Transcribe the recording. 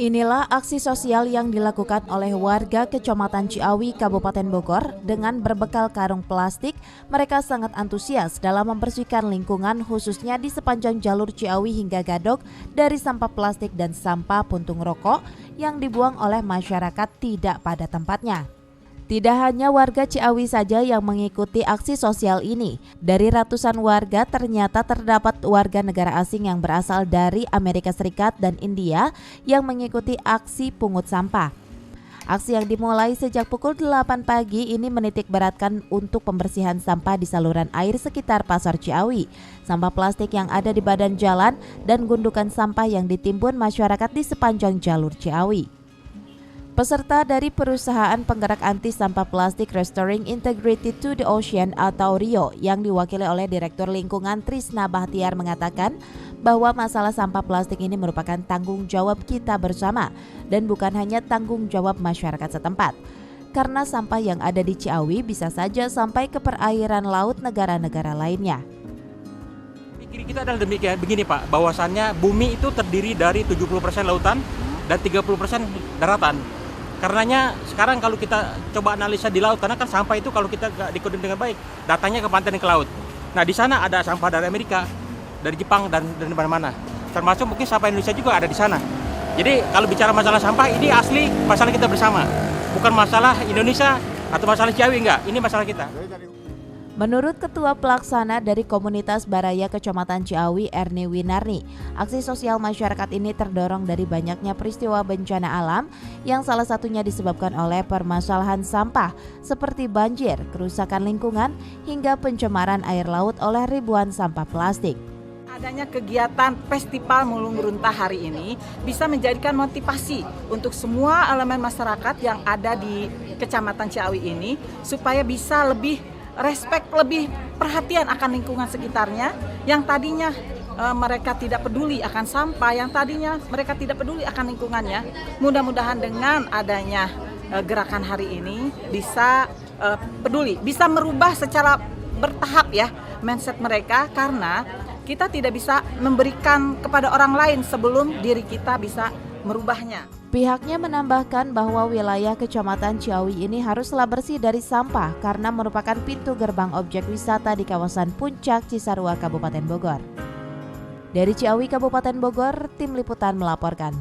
Inilah aksi sosial yang dilakukan oleh warga Kecamatan Ciawi, Kabupaten Bogor. Dengan berbekal karung plastik, mereka sangat antusias dalam membersihkan lingkungan khususnya di sepanjang jalur Ciawi hingga Gadok dari sampah plastik dan sampah puntung rokok yang dibuang oleh masyarakat tidak pada tempatnya. Tidak hanya warga Ciawi saja yang mengikuti aksi sosial ini. Dari ratusan warga ternyata terdapat warga negara asing yang berasal dari Amerika Serikat dan India yang mengikuti aksi pungut sampah. Aksi yang dimulai sejak pukul 8 pagi ini menitik beratkan untuk pembersihan sampah di saluran air sekitar Pasar Ciawi, sampah plastik yang ada di badan jalan, dan gundukan sampah yang ditimbun masyarakat di sepanjang jalur Ciawi. Peserta dari perusahaan penggerak anti sampah plastik Restoring Integrity to the Ocean atau RIO yang diwakili oleh Direktur Lingkungan Trisna Bahtiar mengatakan bahwa masalah sampah plastik ini merupakan tanggung jawab kita bersama dan bukan hanya tanggung jawab masyarakat setempat. Karena sampah yang ada di Ciawi bisa saja sampai ke perairan laut negara-negara lainnya. Pikir kita adalah demikian, begini Pak, bahwasannya bumi itu terdiri dari 70% lautan dan 30% daratan. Karenanya sekarang kalau kita coba analisa di laut, karena kan sampah itu kalau kita nggak dikoordinir dengan baik, datanya ke pantai dan ke laut. Nah di sana ada sampah dari Amerika, dari Jepang dan mana-mana. Termasuk mungkin sampah Indonesia juga ada di sana. Jadi kalau bicara masalah sampah ini asli masalah kita bersama, bukan masalah Indonesia atau masalah Ciawi, enggak. Ini masalah kita. Menurut Ketua Pelaksana dari Komunitas Baraya Kecamatan Ciawi, Erni Winarni, aksi sosial masyarakat ini terdorong dari banyaknya peristiwa bencana alam yang salah satunya disebabkan oleh permasalahan sampah seperti banjir, kerusakan lingkungan, hingga pencemaran air laut oleh ribuan sampah plastik. Adanya kegiatan Festival Mulung Runtah hari ini bisa menjadikan motivasi untuk semua elemen masyarakat yang ada di Kecamatan Ciawi ini supaya bisa lebih respect, lebih perhatian akan lingkungan sekitarnya yang tadinya mereka tidak peduli akan sampah, yang tadinya mereka tidak peduli akan lingkungannya. Mudah-mudahan dengan adanya gerakan hari ini bisa peduli, bisa merubah secara bertahap ya mindset mereka, karena kita tidak bisa memberikan kepada orang lain sebelum diri kita bisa merubahnya. Pihaknya menambahkan bahwa wilayah Kecamatan Ciawi ini haruslah bersih dari sampah karena merupakan pintu gerbang objek wisata di kawasan Puncak Cisarua, Kabupaten Bogor. Dari Ciawi, Kabupaten Bogor, tim liputan melaporkan.